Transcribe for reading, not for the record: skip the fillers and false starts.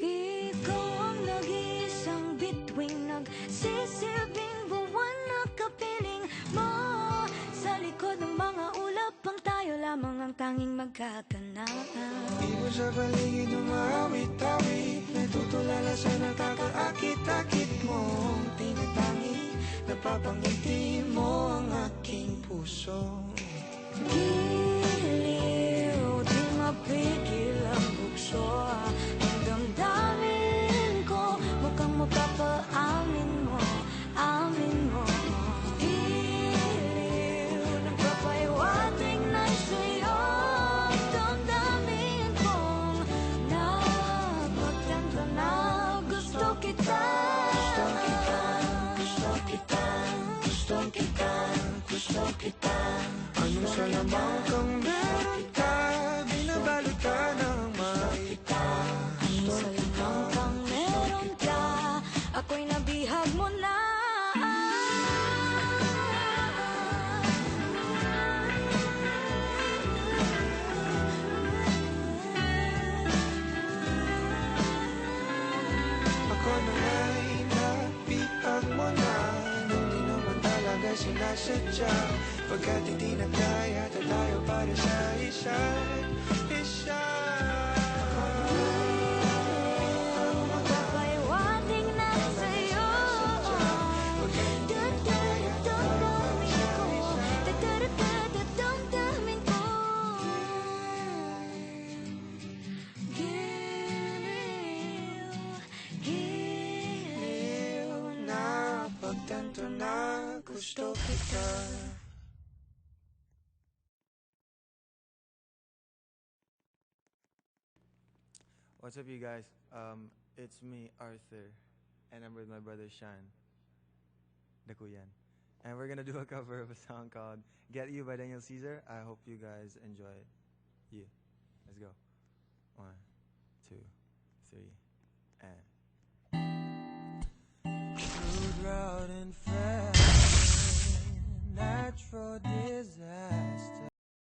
Ikaw ang nag-iisang bituing, nagsisilbing buwan na kapiling mo. Sa likod ng mga ulap pang tayo lamang ang tanging magkakanaan. Ibon sa paligid umawit-awit, natutulala sa nakakaakit-akit mong tinatangi. Napapangiti mo ang aking puso. Giliw, di mapigil ang bukso. Ang damdamin ko, mukhang mapapaamin mo, amin mo. Giliw, nagpapaiwating na sa'yo. Ang damdamin kong napagtanto na gusto kita. Gusto kita, gusto kita. Anong salamang kang meron ka, binabalot ka ng makita. Anong salamang kang meron ka, ako'y nabihag mo na. Ako na nga'y nabihag mo na, nung di naman talaga sinasadya. Pagkat hindi nagkaya tayo para sa isa't isa. Magpapaiwating na sa'yo. Damdamin ko. Giliw, giliw na Pagtanto na gusto kita. What's up, you guys? It's me, Arthur, and I'm with my brother Shan, Dakuyan, and we're gonna do a cover of a song called "Get You" by Daniel Caesar. I hope you guys enjoy it.